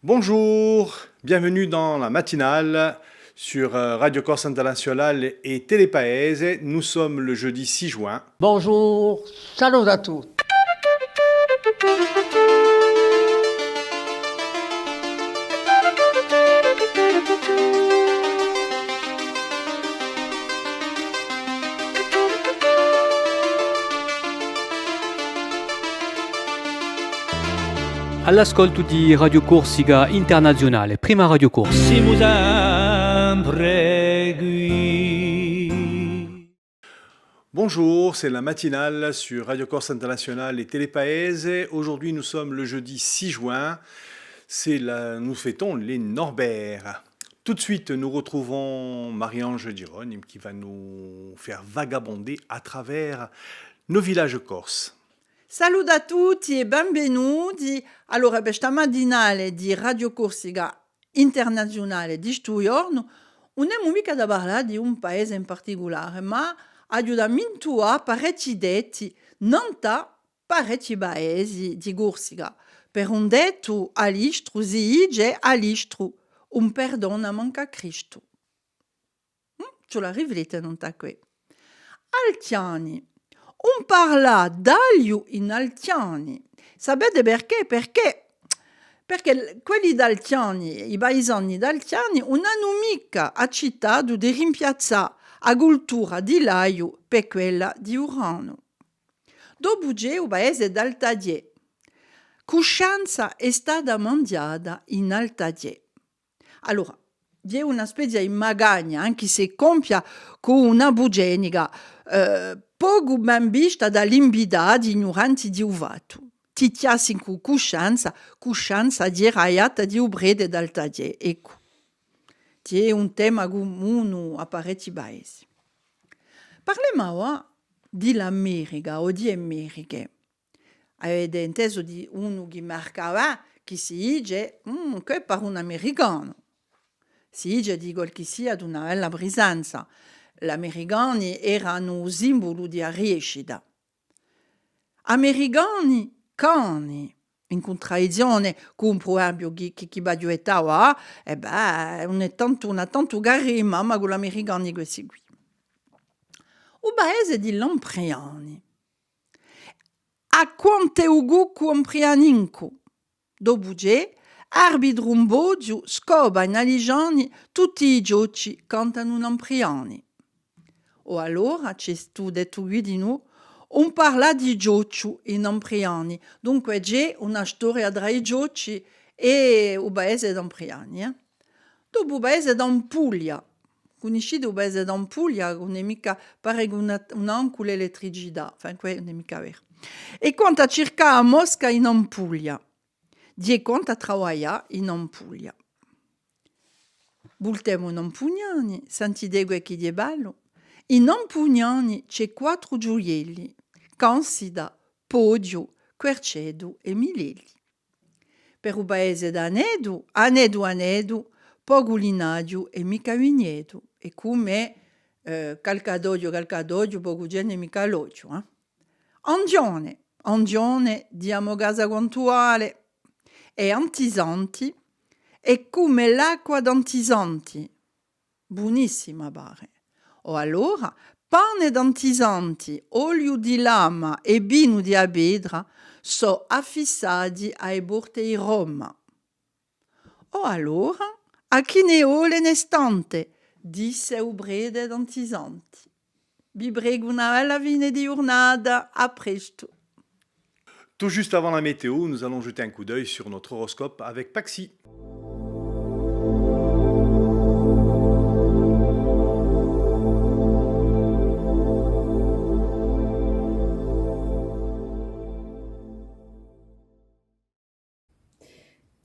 Bonjour, bienvenue dans la matinale sur Radio Corse Internationale et Télépaese. Nous sommes le jeudi 6 juin. Bonjour, salut à tous. All'ascolto di Radio Corsica Internazionale, prima Radio Corsa. Siamo sempre qui. Bonjour, c'est la matinale sur Radio Corse Internationale et Télépaese. Aujourd'hui, nous sommes le jeudi 6 juin. Nous fêtons les Norbert. Tout de suite, nous retrouvons Marie-Ange Girone qui va nous faire vagabonder à travers nos villages corses. Salut a tutti e benvenuti. Allora, questa mattinale di Radio Corsica Internazionale di sto giorno non è mica da parlare di un paese in particolare, ma aiutamento a parecchi detti, non da parecchi paesi di Corsica. Per un detto all'istru si dice all'istru, un perdono manca a Cristo. Ce la riflette non da qui. Altiani. Un parla d'aglio in Altiani. Sapete perché? Perché quelli d'Altiani, i paesani d'Altiani, non hanno mica accettato di rimpiazzare la cultura di l'aglio per quella di Urano. Dopo c'è il paese d'Altadiè. Coscienza è stata mangiata in Altadiè. Allora, vi è una specie di magagna, anche se compia con una bugenica, poco ben vista dall'invidati ignoranti di uvato. Ti tiassi con coscienza di raiata di ubrede d'Altadiè. Ecco, è un tema comune a parecchi paesi. Parliamo ora dell'America o di Americhe. Avete inteso di uno che marcava che si dice che per un americano. Si dice di quel che sia di una bella presenza. Gli americani erano simbolo di riuscita. Americani cani, in contraddizione con un proverbio che bagliuettava, non è tanto garima, ma con gli americani questi qui. Il paese di Lampriani. A quante ugu comprianinco. Dopo c'è arbitro un boggio, scoba in aligiani, tutti i giochi cantano Lampriani. O allora c'è tu detto qui di noi, on parla di giochi in Ampriani. Dunque c'è una storia tra i giochi e il paese d'Ampriani. Dopo il paese d'Ampuglia. Conoscete il paese d'Ampuglia? Non è mica, pare un'ancula elettricità. Enfin, non è mica vero. E conta circa a Mosca in Ampuglia. Die conta travaia in Ampuglia. Voltiamo in Ampugnani, sentite che di bello. In Ampugnani c'è 4 gioielli, Cansida, Podio, Quercedo e Mileli. Per il paese d'Anedo, Anedo, Pogulinadio e mica Vignedo. E come Calcadoglio, Pogugene e mica Loggio. Andione di Amogasa Quantuale e Antisanti e come l'acqua d'Antisanti. Buonissima pare. O allora, pane d'antisanti, olio di lama e vino di abedra sono affissati ai bordi di Roma. O allora, a chi ne vuole nestante, disse il brede d'antisanti. Vi prego una bella fine di giornata, a presto. Tout juste avant la météo, nous allons jeter un coup d'œil sur notre horoscope avec Paxi.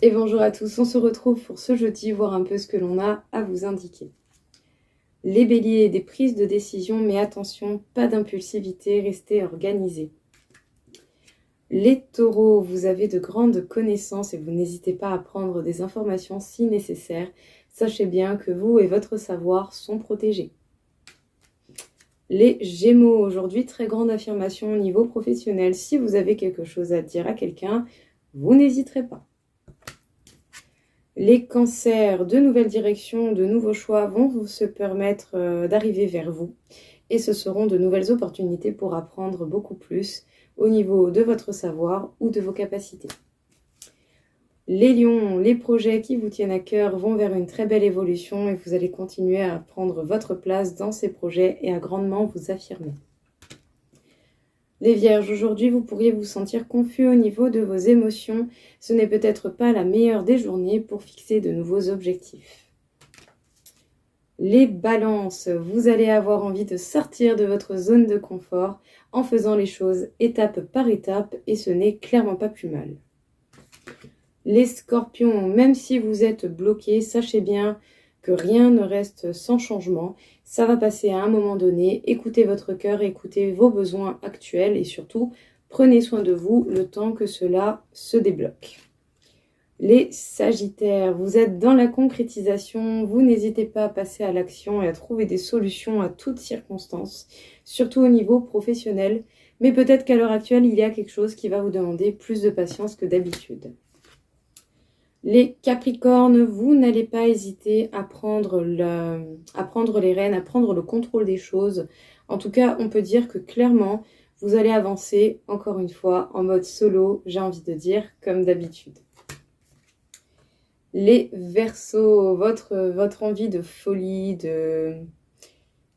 Et bonjour à tous, on se retrouve pour ce jeudi, voir un peu ce que l'on a à vous indiquer. Les béliers, des prises de décision, mais attention, pas d'impulsivité, restez organisés. Les taureaux, vous avez de grandes connaissances et vous n'hésitez pas à prendre des informations si nécessaire. Sachez bien que vous et votre savoir sont protégés. Les gémeaux, aujourd'hui, très grande affirmation au niveau professionnel. Si vous avez quelque chose à dire à quelqu'un, vous n'hésiterez pas. Les cancers, de nouvelles directions, de nouveaux choix vont vous se permettre d'arriver vers vous et ce seront de nouvelles opportunités pour apprendre beaucoup plus au niveau de votre savoir ou de vos capacités. Les lions, les projets qui vous tiennent à cœur vont vers une très belle évolution et vous allez continuer à prendre votre place dans ces projets et à grandement vous affirmer. Les vierges, aujourd'hui, vous pourriez vous sentir confus au niveau de vos émotions. Ce n'est peut-être pas la meilleure des journées pour fixer de nouveaux objectifs. Les balances, vous allez avoir envie de sortir de votre zone de confort en faisant les choses étape par étape et ce n'est clairement pas plus mal. Les scorpions, même si vous êtes bloqués, sachez bien que rien ne reste sans changement. Ça va passer à un moment donné. Écoutez votre cœur, écoutez vos besoins actuels et surtout, prenez soin de vous le temps que cela se débloque. Les sagittaires, vous êtes dans la concrétisation, vous n'hésitez pas à passer à l'action et à trouver des solutions à toutes circonstances, surtout au niveau professionnel, mais peut-être qu'à l'heure actuelle, il y a quelque chose qui va vous demander plus de patience que d'habitude. Les capricornes, vous n'allez pas hésiter à prendre les rênes, à prendre le contrôle des choses. En tout cas, on peut dire que clairement, vous allez avancer, encore une fois, en mode solo, j'ai envie de dire, comme d'habitude. Les Verseaux, votre envie de folie, de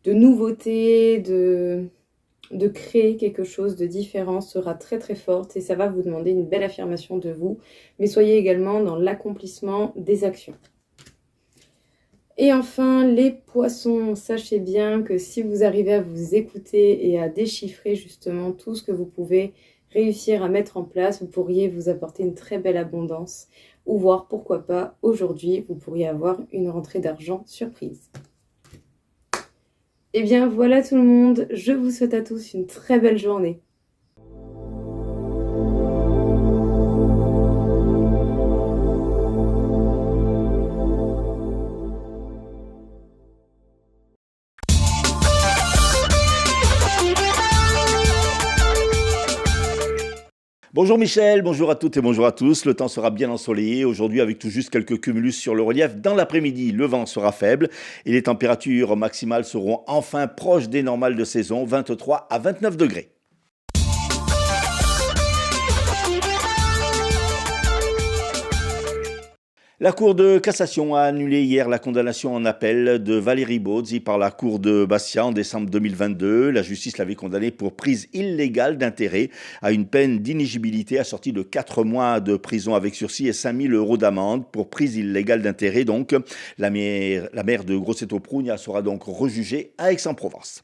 nouveauté, de créer quelque chose de différent sera très très forte et ça va vous demander une belle affirmation de vous, mais soyez également dans l'accomplissement des actions. Et enfin, les poissons, sachez bien que si vous arrivez à vous écouter et à déchiffrer justement tout ce que vous pouvez réussir à mettre en place, vous pourriez vous apporter une très belle abondance ou voir pourquoi pas aujourd'hui, vous pourriez avoir une rentrée d'argent surprise. Et bien voilà tout le monde, je vous souhaite à tous une très belle journée. Bonjour Michel, bonjour à toutes et bonjour à tous. Le temps sera bien ensoleillé aujourd'hui avec tout juste quelques cumulus sur le relief. Dans l'après-midi, le vent sera faible et les températures maximales seront enfin proches des normales de saison, 23 à 29 degrés. La Cour de cassation a annulé hier la condamnation en appel de Valérie Bozzi par la Cour de Bastia en décembre 2022. La justice l'avait condamnée pour prise illégale d'intérêt à une peine d'inéligibilité assortie de 4 mois de prison avec sursis et 5 000 € d'amende pour prise illégale d'intérêt. Donc, la maire de Grosseto-Prugna sera donc rejugée à Aix-en-Provence.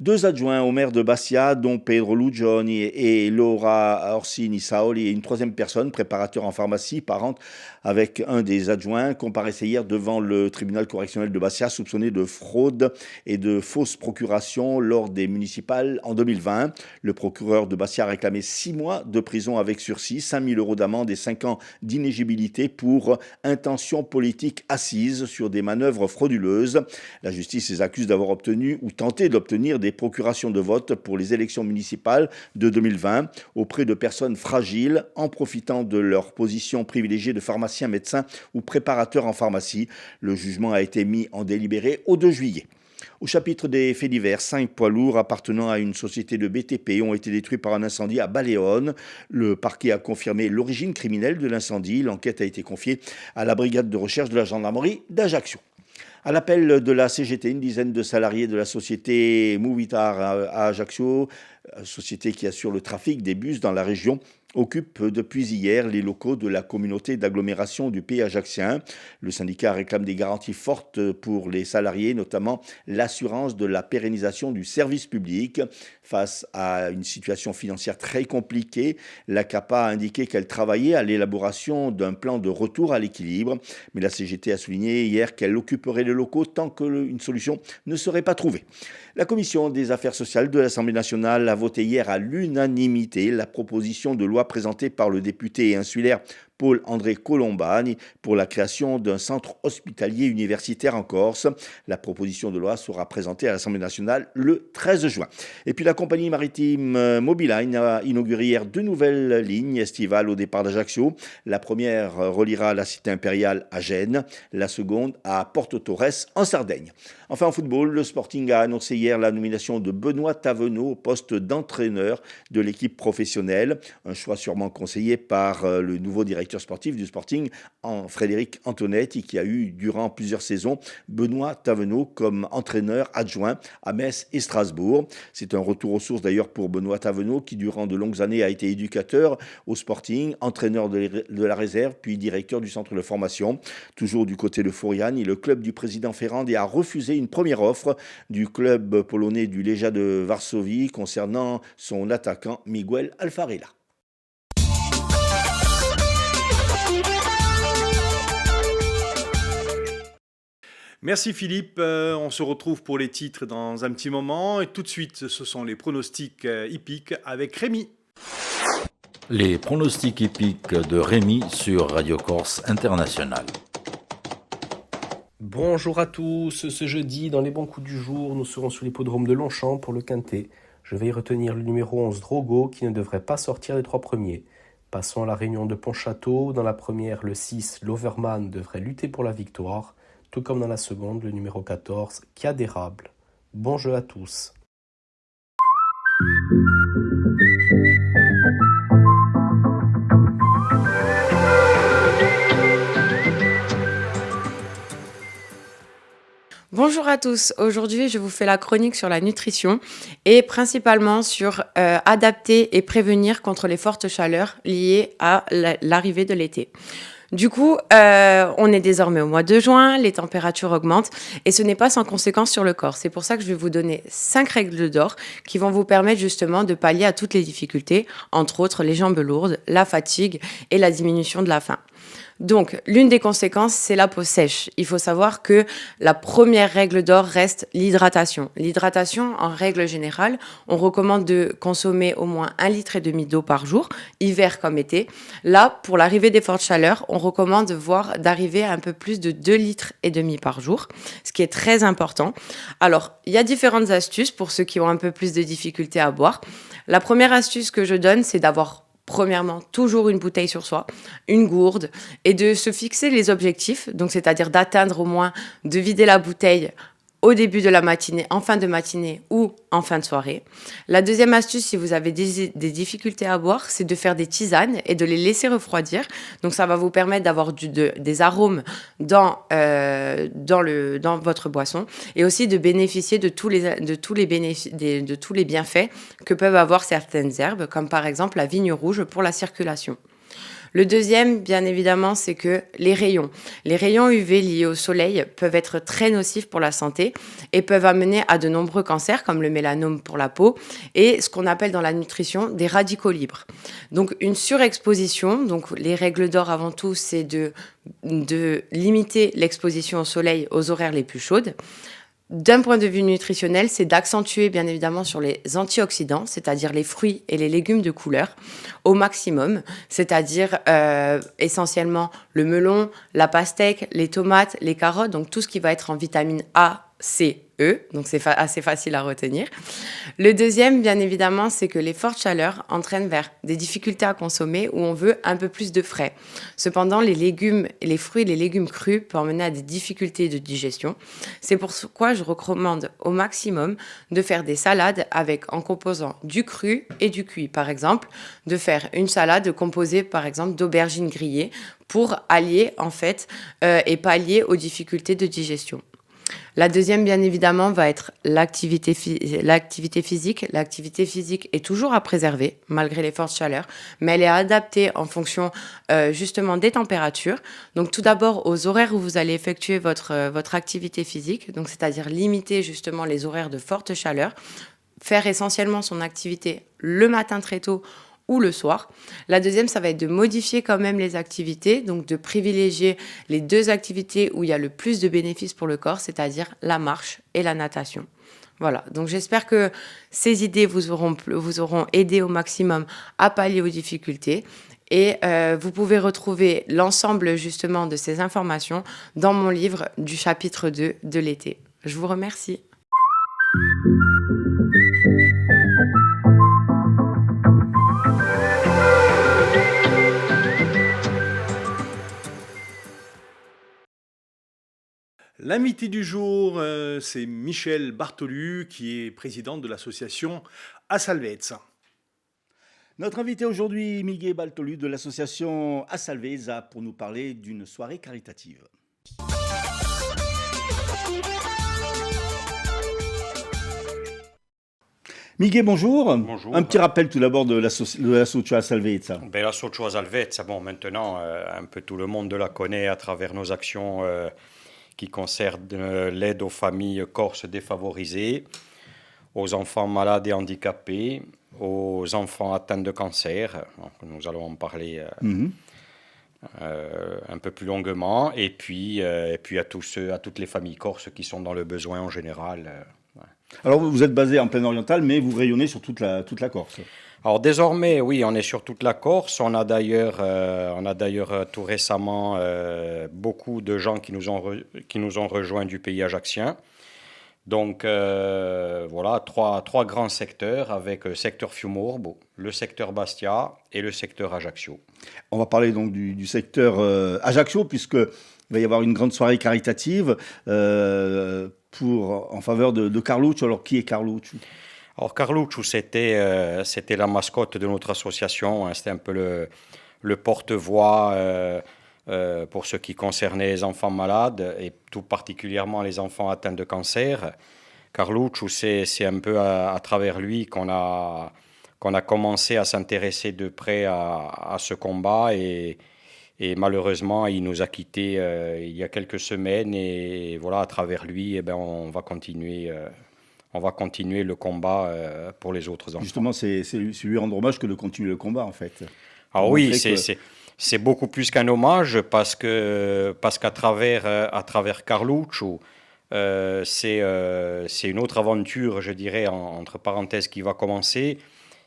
2 adjoints au maire de Bastia, dont Pedro Lugioni et Laura Orsini Saoli, et une 3e personne, préparateur en pharmacie, parente avec un des adjoints, comparaissaient hier devant le tribunal correctionnel de Bastia, soupçonnés de fraude et de fausse procuration lors des municipales en 2020. Le procureur de Bastia a réclamé 6 mois de prison avec sursis, 5 000 € d'amende et 5 ans d'inéligibilité pour intention politique assise sur des manœuvres frauduleuses. La justice les accuse d'avoir obtenu ou tenté d'obtenir des procurations de vote pour les élections municipales de 2020 auprès de personnes fragiles en profitant de leur position privilégiée de pharmaciens, médecins ou préparateurs en pharmacie. Le jugement a été mis en délibéré au 2 juillet. Au chapitre des faits divers, 5 poids lourds appartenant à une société de BTP ont été détruits par un incendie à Baléone. Le parquet a confirmé l'origine criminelle de l'incendie. L'enquête a été confiée à la brigade de recherche de la gendarmerie d'Ajaccio. À l'appel de la CGT, une dizaine de salariés de la société Movitar à Ajaccio, société qui assure le trafic des bus dans la région, occupe depuis hier les locaux de la communauté d'agglomération du Pays ajaccien. Le syndicat réclame des garanties fortes pour les salariés, notamment l'assurance de la pérennisation du service public. Face à une situation financière très compliquée, la CAPA a indiqué qu'elle travaillait à l'élaboration d'un plan de retour à l'équilibre. Mais la CGT a souligné hier qu'elle occuperait les locaux tant qu'une solution ne serait pas trouvée. La commission des affaires sociales de l'Assemblée nationale a voté hier à l'unanimité la proposition de loi présentée par le député insulaire Paul-André Colombani pour la création d'un centre hospitalier universitaire en Corse. La proposition de loi sera présentée à l'Assemblée nationale le 13 juin. Et puis la compagnie maritime Mobiline a inauguré hier 2 nouvelles lignes estivales au départ d'Ajaccio. La première reliera la cité impériale à Gênes, la seconde à Porto Torres en Sardaigne. Enfin en football, le Sporting a annoncé hier la nomination de Benoît Tavenot au poste d'entraîneur de l'équipe professionnelle. Un choix sûrement conseillé par le nouveau directeur sportif du Sporting, Frédéric Antonetti, qui a eu durant plusieurs saisons Benoît Tavenot comme entraîneur adjoint à Metz et Strasbourg. C'est un retour aux sources d'ailleurs pour Benoît Tavenot qui durant de longues années a été éducateur au Sporting, entraîneur de la réserve puis directeur du centre de formation. Toujours du côté de Furiani, le club du président Ferrandi a refusé une première offre du club polonais du Legia de Varsovie concernant son attaquant Miguel Alfarella. Merci Philippe, on se retrouve pour les titres dans un petit moment et tout de suite ce sont les pronostics hippiques avec Rémi. Les pronostics hippiques de Rémi sur Radio Corse International. Bonjour à tous, ce jeudi dans les bons coups du jour, nous serons sur l'hippodrome de Longchamp pour le Quintet. Je vais y retenir le numéro 11 Drogo qui ne devrait pas sortir des 3 premiers. Passons à la réunion de Pontchâteau, dans la première le 6 Loverman devrait lutter pour la victoire, tout comme dans la seconde le numéro 14 Kia d'érable. Bon jeu à tous. Bonjour à tous, aujourd'hui je vous fais la chronique sur la nutrition et principalement sur adapter et prévenir contre les fortes chaleurs liées à l'arrivée de l'été. Du coup, on est désormais au mois de juin, les températures augmentent et ce n'est pas sans conséquence sur le corps. C'est pour ça que je vais vous donner 5 règles d'or qui vont vous permettre justement de pallier à toutes les difficultés, entre autres les jambes lourdes, la fatigue et la diminution de la faim. Donc, l'une des conséquences, c'est la peau sèche. Il faut savoir que la première règle d'or reste l'hydratation. L'hydratation, en règle générale, on recommande de consommer au moins 1,5 litre d'eau par jour, hiver comme été. Là, pour l'arrivée des fortes chaleurs, on recommande d'arriver à un peu plus de 2,5 litres par jour, ce qui est très important. Alors, il y a différentes astuces pour ceux qui ont un peu plus de difficultés à boire. La première astuce que je donne, c'est d'avoir premièrement, toujours une bouteille sur soi, une gourde, et de se fixer les objectifs, donc c'est-à-dire d'atteindre au moins, de vider la bouteille au début de la matinée, en fin de matinée ou en fin de soirée. La deuxième astuce, si vous avez des difficultés à boire, c'est de faire des tisanes et de les laisser refroidir. Donc ça va vous permettre d'avoir des arômes dans votre boisson et aussi de bénéficier de tous les bienfaits que peuvent avoir certaines herbes, comme par exemple la vigne rouge pour la circulation. Le deuxième, bien évidemment, c'est que les rayons UV liés au soleil peuvent être très nocifs pour la santé et peuvent amener à de nombreux cancers, comme le mélanome pour la peau, et ce qu'on appelle dans la nutrition des radicaux libres. Donc une surexposition, donc les règles d'or avant tout, c'est de limiter l'exposition au soleil aux horaires les plus chaudes. D'un point de vue nutritionnel, c'est d'accentuer bien évidemment sur les antioxydants, c'est-à-dire les fruits et les légumes de couleur, au maximum, c'est-à-dire essentiellement le melon, la pastèque, les tomates, les carottes, donc tout ce qui va être en vitamine A, C, E, donc c'est assez facile à retenir. Le deuxième, bien évidemment, c'est que les fortes chaleurs entraînent vers des difficultés à consommer où on veut un peu plus de frais. Cependant, les fruits et les légumes crus peuvent mener à des difficultés de digestion. C'est pourquoi je recommande au maximum de faire des salades en composant du cru et du cuit. Par exemple, de faire une salade composée, par exemple, d'aubergines grillées pour allier, en fait, et pallier aux difficultés de digestion. La deuxième, bien évidemment, va être l'activité physique. L'activité physique est toujours à préserver, malgré les fortes chaleurs, mais elle est adaptée en fonction justement des températures. Donc tout d'abord, aux horaires où vous allez effectuer votre activité physique, donc c'est-à-dire limiter justement les horaires de forte chaleur, faire essentiellement son activité le matin très tôt ou le soir. La deuxième, ça va être de modifier quand même les activités, donc de privilégier les 2 activités où il y a le plus de bénéfices pour le corps, c'est-à-dire la marche et la natation. Voilà, donc j'espère que ces idées vous auront aidé au maximum à pallier aux difficultés Et vous pouvez retrouver l'ensemble justement de ces informations dans mon livre du chapitre 2 de l'été. Je vous remercie. L'invité du jour, c'est Michel Bartolu, qui est président de l'association Assalvezza. Notre invité aujourd'hui, Miguel Bartolu de l'association Assalvezza, pour nous parler d'une soirée caritative. Miguel, bonjour. Bonjour. Un petit rappel tout d'abord de l'association Assalvezza. L'association Assalvezza, maintenant, un peu tout le monde la connaît à travers nos actions qui concernent l'aide aux familles corses défavorisées, aux enfants malades et handicapés, aux enfants atteints de cancer. Donc, nous allons en parler un peu plus longuement. Et puis à toutes les familles corses qui sont dans le besoin en général. Alors vous êtes basé en Plaine Orientale, mais vous rayonnez sur toute la Corse. Alors désormais, oui, on est sur toute la Corse. On a d'ailleurs tout récemment beaucoup de gens qui nous ont rejoints du pays ajaccien. Donc voilà, trois grands secteurs avec le secteur Fiumorbo, le secteur Bastia et le secteur Ajaccio. On va parler donc du secteur Ajaccio, puisqu'il va y avoir une grande soirée caritative en faveur de Carluccio. Alors qui est Carluccio ? Alors Carluccio, c'était la mascotte de notre association, hein. C'était un peu le porte-voix pour ce qui concernait les enfants malades et tout particulièrement les enfants atteints de cancer. Carluccio, c'est un peu à travers lui qu'on a commencé à s'intéresser de près à ce combat et malheureusement, il nous a quittés il y a quelques semaines et voilà, à travers lui, on va continuer le combat pour les autres enfants. Justement, c'est lui rendre hommage que de continuer le combat, en fait. Alors oui, c'est beaucoup plus qu'un hommage parce qu'à travers Carluccio, c'est une autre aventure, je dirais, entre parenthèses, qui va commencer.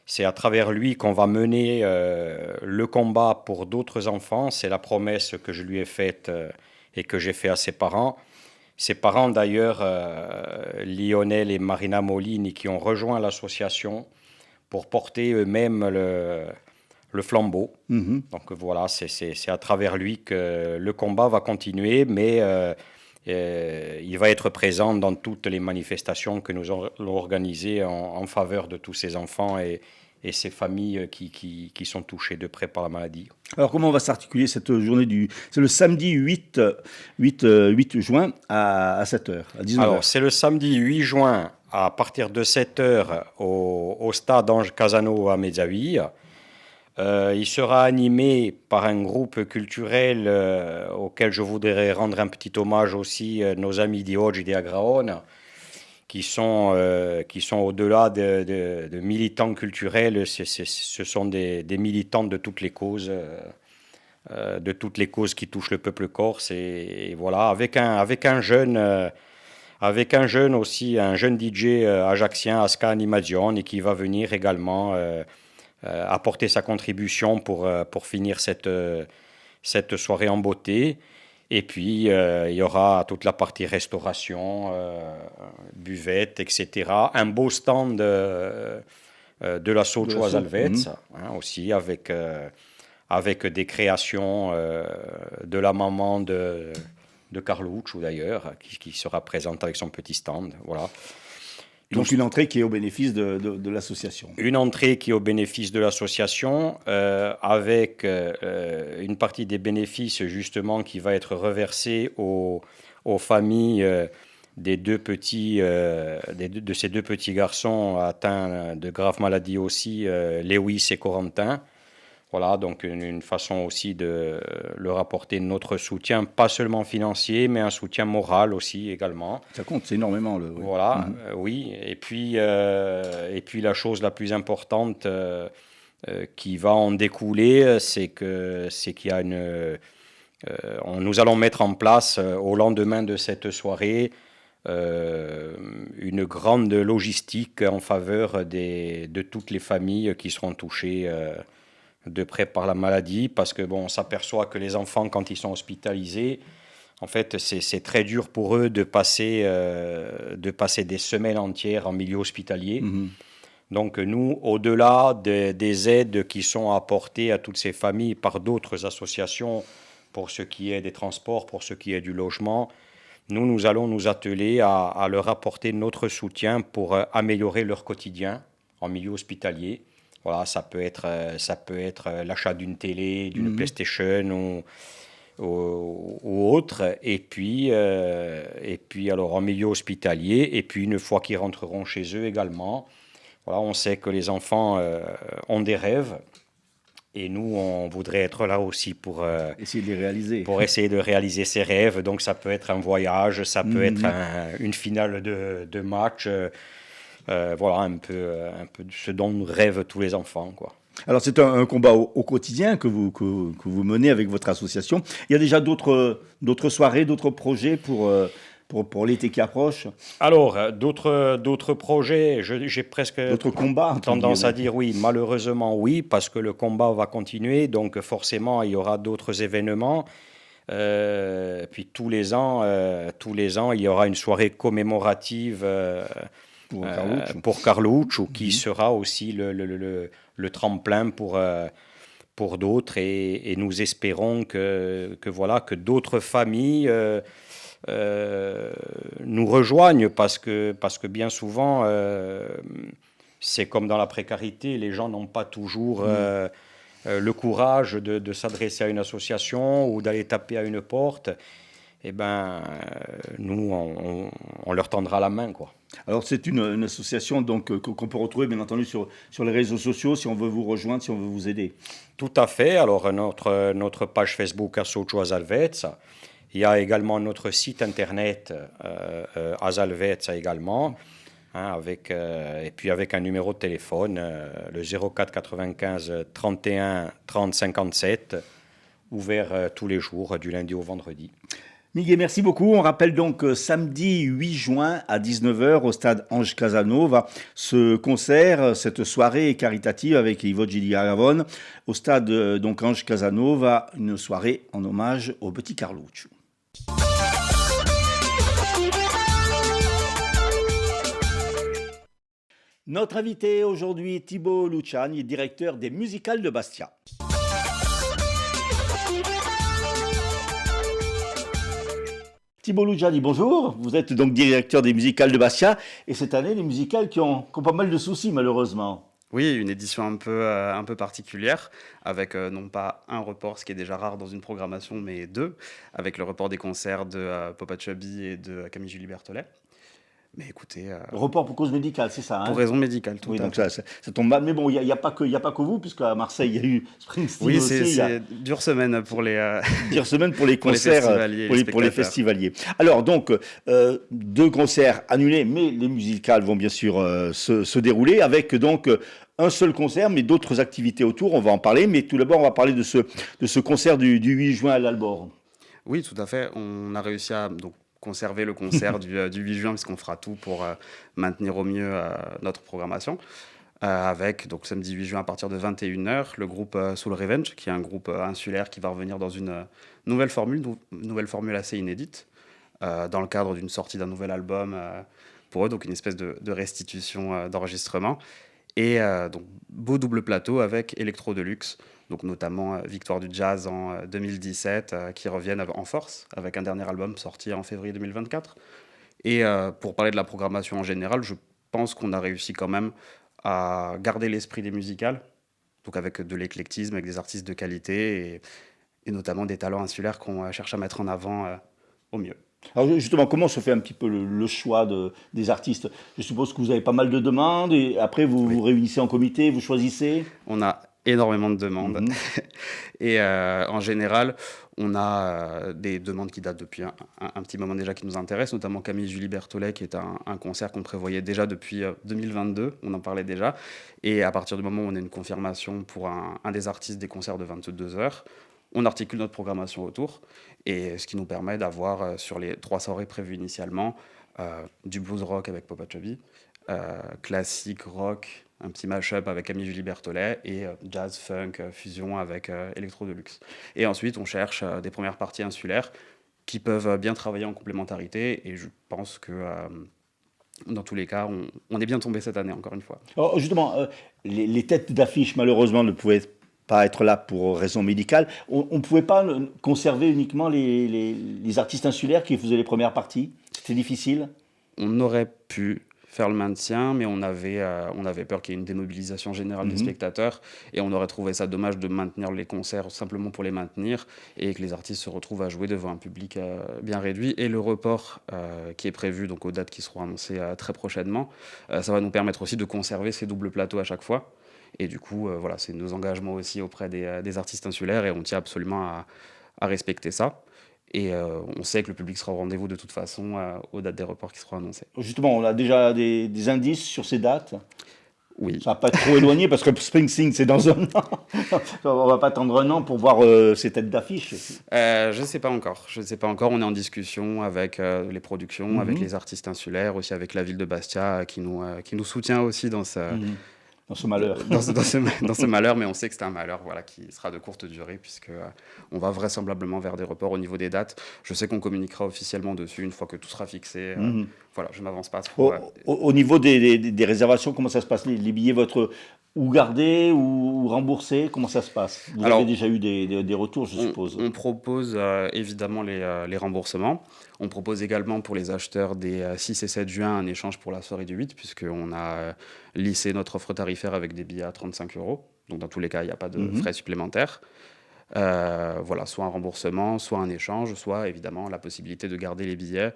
C'est à travers lui qu'on va mener le combat pour d'autres enfants. C'est la promesse que je lui ai faite et que j'ai fait à ses parents. Ses parents, d'ailleurs, Lionel et Marina Molini, qui ont rejoint l'association pour porter eux-mêmes le flambeau. Donc voilà, c'est à travers lui que le combat va continuer, mais il va être présent dans toutes les manifestations que nous allons organiser en faveur de tous ces enfants et ces familles qui sont touchées de près par la maladie. Alors comment va s'articuler cette journée c'est le samedi 8 juin à 7h, à 19h. Alors c'est le samedi 8 juin à partir de 7h au stade Ange Casano à Mezzaville. Il sera animé par un groupe culturel auquel je voudrais rendre un petit hommage aussi, nos amis d'Oggi di Agraone, qui sont au-delà de militants culturels. Ce sont des militants de toutes les causes qui touchent le peuple corse. Et voilà, avec un jeune aussi, un jeune DJ ajaccien, Aska Animazione, qui va venir également apporter sa contribution pour finir cette soirée en beauté. Et puis, il y aura toute la partie restauration, buvette, etc. Un beau stand de la Socio Assalvezza, aussi, avec des créations de la maman de Carluccio, d'ailleurs, qui sera présente avec son petit stand. Voilà. Donc une entrée qui est au bénéfice de l'association. Une entrée qui est au bénéfice de l'association, avec une partie des bénéfices justement qui va être reversée aux familles de ces deux petits garçons atteints de graves maladies aussi, Lewis et Corentin. Voilà, donc une façon aussi de leur apporter notre soutien, pas seulement financier, mais un soutien moral aussi également. Ça compte, c'est énormément. Voilà, oui. Et puis la chose la plus importante qui va en découler, c'est qu'il y a nous allons mettre en place au lendemain de cette soirée une grande logistique en faveur de toutes les familles qui seront touchées de près par la maladie, parce que on s'aperçoit que les enfants, quand ils sont hospitalisés, en fait, c'est très dur pour eux de passer des semaines entières en milieu hospitalier. Donc nous, au-delà des aides qui sont apportées à toutes ces familles par d'autres associations, pour ce qui est des transports, pour ce qui est du logement, nous allons nous atteler à leur apporter notre soutien pour améliorer leur quotidien en milieu hospitalier. Voilà, ça peut être l'achat d'une télé, d'une PlayStation ou autre. Et puis alors en milieu hospitalier, et puis une fois qu'ils rentreront chez eux également, voilà, on sait que les enfants ont des rêves. Et nous, on voudrait être là aussi pour essayer de les réaliser. Pour essayer de réaliser ces rêves. Donc, ça peut être un voyage, ça peut être une finale de match. Voilà, un peu ce dont rêvent tous les enfants, quoi. Alors, c'est un combat au quotidien que vous menez avec votre association. Il y a déjà d'autres soirées, d'autres projets pour l'été qui approche? Alors, d'autres projets, j'ai presque d'autres combats, tendance à dire oui, malheureusement oui, parce que le combat va continuer, donc forcément il y aura d'autres événements. Puis tous les ans, il y aura une soirée commémorative pour Carluccio, qui sera aussi le tremplin pour d'autres, et nous espérons que d'autres familles nous rejoignent, parce que bien souvent, c'est comme dans la précarité, les gens n'ont pas toujours le courage de s'adresser à une association ou d'aller taper à une porte. Eh ben, nous, on leur tendra la main, quoi. Alors, c'est une association donc, qu'on peut retrouver, bien entendu, sur les réseaux sociaux, si on veut vous rejoindre, si on veut vous aider. Tout à fait. Alors, notre page Facebook Associo Asalvezza. Il y a également notre site internet Asalvezza également, et puis avec un numéro de téléphone, le 04 95 31 30 57, ouvert tous les jours, du lundi au vendredi. Miguel, merci beaucoup. On rappelle donc samedi 8 juin à 19h au stade Ange Casanova, ce concert, cette soirée caritative avec Ivo Gili Aravon, au stade donc Ange Casanova, une soirée en hommage au petit Carluccio. Notre invité aujourd'hui, Thibaut Luciani, directeur des musicales de Bastia. Thibaut Luciani, bonjour. Vous êtes donc directeur des musicales de Bastia. Et cette année, les musicales qui ont pas mal de soucis, malheureusement. Oui, une édition un peu particulière, avec non pas un report, ce qui est déjà rare dans une programmation, mais deux, avec le report des concerts de Popa Chubby et de Camille-Julie Berthollet. Mais écoutez... Report pour cause médicale, c'est ça, hein? Pour raison médicale, tout à fait. Donc ça tombe mal. Mais bon, il n'y a pas que vous, puisqu'à Marseille, il y a eu Springsteen oui, aussi. c'est dure semaine pour les... dure semaine pour les concerts, pour les festivaliers. Alors, donc, deux concerts annulés, mais les musicales vont bien sûr se dérouler, avec donc un seul concert, mais d'autres activités autour. On va en parler, mais tout d'abord, on va parler de ce concert du 8 juin à l'Albor. Oui, tout à fait. On a réussi à... conserver le concert du 8 juin, puisqu'on fera tout pour maintenir au mieux notre programmation. Avec, donc, samedi 8 juin, à partir de 21h, le groupe Soul Revenge, qui est un groupe insulaire qui va revenir dans une nouvelle formule assez inédite, dans le cadre d'une sortie d'un nouvel album pour eux, donc une espèce de restitution d'enregistrement. Et donc, beau double plateau avec Electro Deluxe, donc notamment Victoire du Jazz en 2017, qui reviennent en force avec un dernier album sorti en février 2024. Et pour parler de la programmation en général, je pense qu'on a réussi quand même à garder l'esprit des musicales, donc avec de l'éclectisme, avec des artistes de qualité et notamment des talents insulaires qu'on cherche à mettre en avant au mieux. Alors justement, comment se fait un petit peu le choix des artistes? Je suppose que vous avez pas mal de demandes et après vous vous réunissez en comité, vous choisissez? On a énormément de demandes. Et en général, on a des demandes qui datent depuis un petit moment déjà qui nous intéressent, notamment Camille-Julie Berthollet, qui est un concert qu'on prévoyait déjà depuis 2022, on en parlait déjà. Et à partir du moment où on a une confirmation pour un des artistes des concerts de 22h, on articule notre programmation autour, et ce qui nous permet d'avoir sur les 3 soirées prévues initialement, du blues rock avec Popa Chubby, classique, rock, un petit mash-up avec Camille Julie Berthollet, et jazz, funk, fusion avec Electro Deluxe. Et ensuite, on cherche des premières parties insulaires qui peuvent bien travailler en complémentarité, et je pense que dans tous les cas, on est bien tombé cette année, encore une fois. Alors, justement, les têtes d'affiche, malheureusement, ne pouvaient pas être là pour raison médicale. On ne pouvait pas conserver uniquement les artistes insulaires qui faisaient les premières parties. C'était difficile. On aurait pu faire le maintien, mais on avait peur qu'il y ait une démobilisation générale des spectateurs, et on aurait trouvé ça dommage de maintenir les concerts simplement pour les maintenir, et que les artistes se retrouvent à jouer devant un public bien réduit. Et le report qui est prévu, donc aux dates qui seront annoncées très prochainement, ça va nous permettre aussi de conserver ces doubles plateaux à chaque fois. Et du coup, voilà, c'est nos engagements aussi auprès des artistes insulaires, et on tient absolument à respecter ça. Et on sait que le public sera au rendez-vous de toute façon aux dates des reports qui seront annoncées. Justement, on a déjà des indices sur ces dates. Oui. Ça va pas être trop éloigné parce que Springsteen, c'est dans un an. On va pas attendre un an pour voir ces têtes d'affiche. Je sais pas encore. On est en discussion avec les productions, avec les artistes insulaires, aussi avec la ville de Bastia qui nous soutient aussi dans ce... Dans ce malheur. Dans ce malheur, mais on sait que c'est un malheur qui sera de courte durée, puisque on va vraisemblablement vers des reports au niveau des dates. Je sais qu'on communiquera officiellement dessus une fois que tout sera fixé. Voilà, je ne m'avance pas trop. Au niveau des réservations, comment ça se passe ? Les billets, ou gardés ou remboursés ? Comment ça se passe ? Vous avez déjà eu des retours, je suppose. On propose évidemment les remboursements. On propose également pour les acheteurs des 6 et 7 juin un échange pour la soirée du 8, puisqu'on a lissé notre offre tarifaire avec des billets à 35 €. Donc dans tous les cas, il n'y a pas de frais supplémentaires. Voilà, soit un remboursement, soit un échange, soit évidemment la possibilité de garder les billets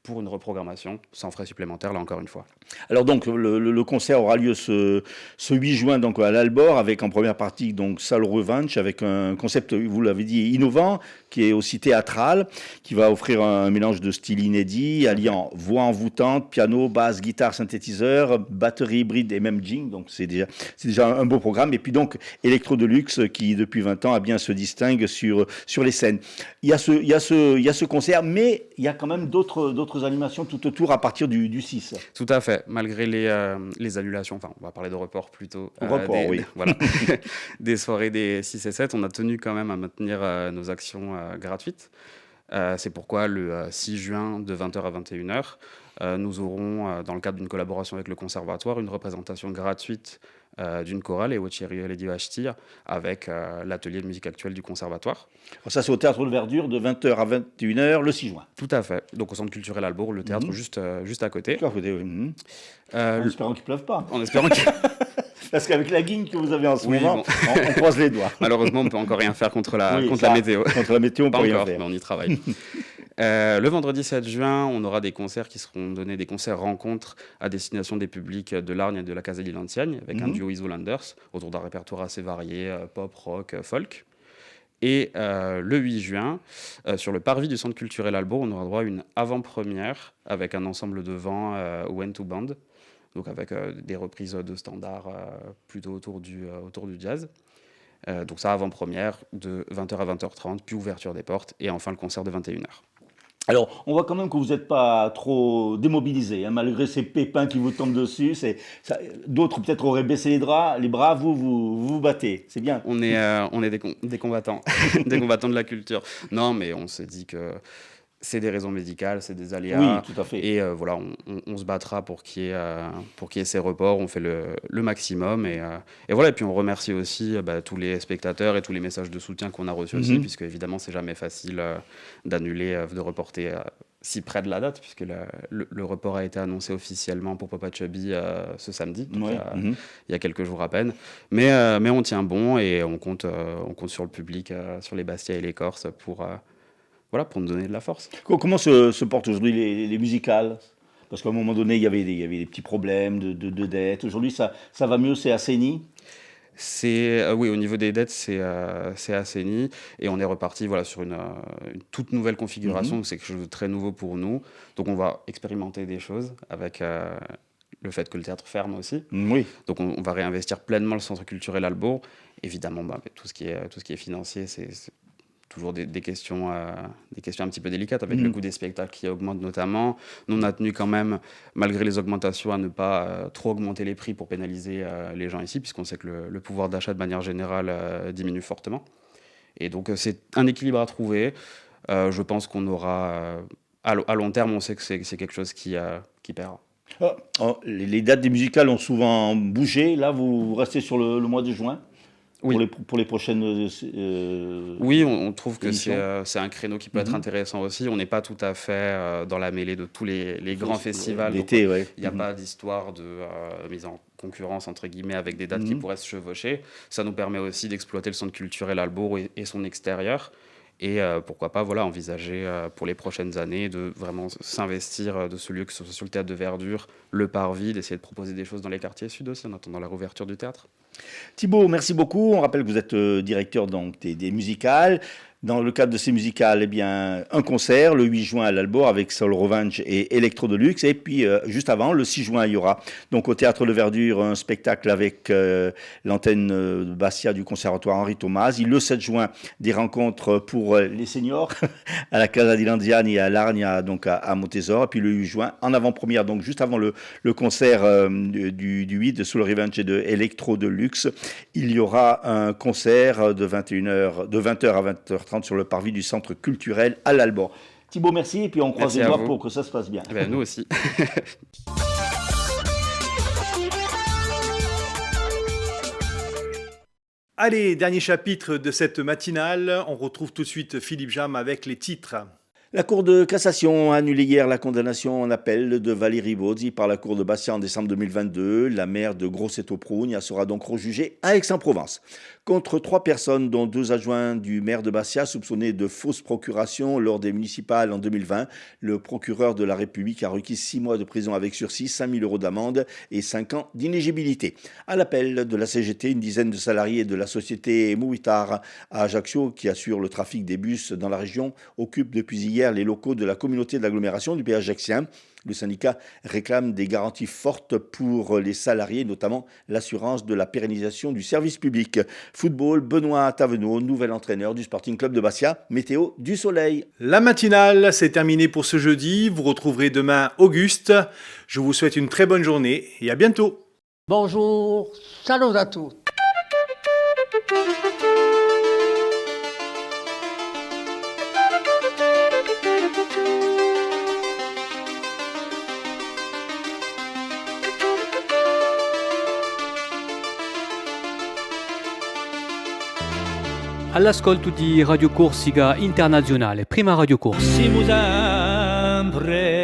pour une reprogrammation sans frais supplémentaires, là encore une fois. Alors donc le concert aura lieu ce 8 juin donc à l'Albor, avec en première partie donc Salle Revanche, avec un concept, vous l'avez dit, innovant, qui est aussi théâtral, qui va offrir un mélange de styles inédits, alliant voix envoûtante, piano, basse, guitare, synthétiseur, batterie hybride et même jing. Donc c'est déjà un beau programme. Et puis donc Electro Deluxe, qui depuis 20 ans a bien se distingue sur les scènes. Il y a ce concert, mais il y a quand même d'autres animations tout autour à partir du 6. Tout à fait, malgré les annulations, enfin on va parler de report plutôt. Oui. Voilà, des soirées des 6 et 7, on a tenu quand même à maintenir nos actions gratuites. C'est pourquoi le 6 juin de 20h à 21h, nous aurons, dans le cadre d'une collaboration avec le Conservatoire, une représentation gratuite d'une chorale, et Ochiri Lady Vashtir, avec l'atelier de musique actuelle du Conservatoire. Ça, c'est au Théâtre de Verdure, de 20h à 21h, le 6 juin. Tout à fait. Donc au Centre culturel Albourg, le théâtre juste à côté. Tout à côté, oui. En espérant qu'il ne pleuve pas. En espérant qu'il... Parce qu'avec la guigne que vous avez en ce moment, on croise les doigts. Malheureusement, on ne peut encore rien faire contre la météo. Contre la météo, on peut rien faire. Mais on y travaille. Le vendredi 7 juin, on aura des concerts qui seront donnés, des concerts rencontres à destination des publics de l'Argne et de la Casa di Lanciani, avec un duo Isolanders, autour d'un répertoire assez varié, pop, rock, folk. Et le 8 juin, sur le parvis du Centre culturel Albourg, on aura droit à une avant-première avec un ensemble de vent When to Band, donc avec des reprises de standards plutôt autour du jazz. Donc ça, avant-première de 20h à 20h30, puis ouverture des portes, et enfin le concert de 21h. Alors, on voit quand même que vous n'êtes pas trop démobilisé, malgré ces pépins qui vous tombent dessus. D'autres peut-être auraient baissé les bras, vous battez, c'est bien. On est des combattants, des combattants de la culture. Non, mais on s'est dit que c'est des raisons médicales, c'est des aléas. Oui, tout à fait. Et voilà, on se battra pour qu'il y ait ces reports. On fait le maximum. Et voilà. Et puis on remercie aussi tous les spectateurs et tous les messages de soutien qu'on a reçus aussi, puisque évidemment, c'est jamais facile d'annuler, de reporter si près de la date, puisque le report a été annoncé officiellement pour Papa Chubby ce samedi, donc il y a quelques jours à peine. Mais on tient bon, et on compte sur le public, sur les Bastia et les Corses pour nous donner de la force. Comment se portent aujourd'hui les musicales ? Parce qu'à un moment donné, il y avait des petits problèmes de dettes. Aujourd'hui, ça va mieux, c'est assaini ? Oui, au niveau des dettes, c'est assaini, et on est reparti sur une toute nouvelle configuration. C'est quelque chose de très nouveau pour nous. Donc on va expérimenter des choses avec le fait que le théâtre ferme aussi. Oui. Donc on va réinvestir pleinement le Centre culturel Albourg. Évidemment, tout ce qui est financier, toujours des questions un petit peu délicates avec le coût des spectacles qui augmente notamment. Nous, on a tenu quand même, malgré les augmentations, à ne pas trop augmenter les prix pour pénaliser les gens ici, puisqu'on sait que le pouvoir d'achat de manière générale diminue fortement. Et donc c'est un équilibre à trouver. Je pense qu'on aura, à long terme, on sait que c'est quelque chose qui paiera. Les dates des musicales ont souvent bougé. Là, vous restez sur le mois de juin. Oui. Pour les prochaines Oui, on trouve que émissions. c'est un créneau qui peut être intéressant aussi. On n'est pas tout à fait dans la mêlée de tous les grands festivals. D'été, ouais. Il n'y a pas d'histoire de mise en concurrence, entre guillemets, avec des dates qui pourraient se chevaucher. Ça nous permet aussi d'exploiter le centre culturel Albourg et son extérieur. Et pourquoi pas envisager pour les prochaines années de vraiment s'investir de ce lieu, que ce soit sur le théâtre de Verdure, le Parvis, d'essayer de proposer des choses dans les quartiers sud aussi, en attendant la réouverture du théâtre. Thibaut, merci beaucoup. On rappelle que vous êtes directeur donc, des musicales. Dans le cadre de ces musicales, eh bien, un concert le 8 juin à l'Albourg avec Soul Revenge et Electro Deluxe. Et puis, juste avant, le 6 juin, il y aura donc au Théâtre de Verdure un spectacle avec l'antenne de Bastia du Conservatoire Henri Tomasi. Le 7 juin, des rencontres pour les seniors à la Casa di Lanziani et à l'Arnia, donc à Montésor. Et puis le 8 juin, en avant-première, donc juste avant le concert du 8 de Soul Revenge et de Electro Deluxe, il y aura un concert de 20h à 20h30 sur le parvis du centre culturel à l'Albourg. Thibaut, merci, et puis on croise les doigts pour que ça se passe bien. Eh bien, nous aussi. Allez, dernier chapitre de cette matinale. On retrouve tout de suite Philippe Jam avec les titres. La Cour de cassation a annulé hier la condamnation en appel de Valérie Bozzi par la Cour de Bastia en décembre 2022. La maire de Grosseto-Prugna sera donc rejugée à Aix-en-Provence. Contre 3 personnes, dont 2 adjoints du maire de Bastia, soupçonnés de fausses procurations lors des municipales en 2020, le procureur de la République a requis 6 mois de prison avec sursis, 5 000 € d'amende et 5 ans d'inéligibilité. À l'appel de la CGT, une dizaine de salariés de la société Mouitar à Ajaccio, qui assure le trafic des bus dans la région, occupent depuis hier les locaux de la communauté d'agglomération du pays ajaccien. Le syndicat réclame des garanties fortes pour les salariés, notamment l'assurance de la pérennisation du service public. Football, Benoît Tavenot, nouvel entraîneur du Sporting Club de Bastia. Météo, du soleil. La matinale, c'est terminé pour ce jeudi. Vous retrouverez demain Auguste. Je vous souhaite une très bonne journée et à bientôt. Bonjour, salut à tous. All'ascolto di Radio Corsica Internazionale, prima Radio Corsica. Siamo sempre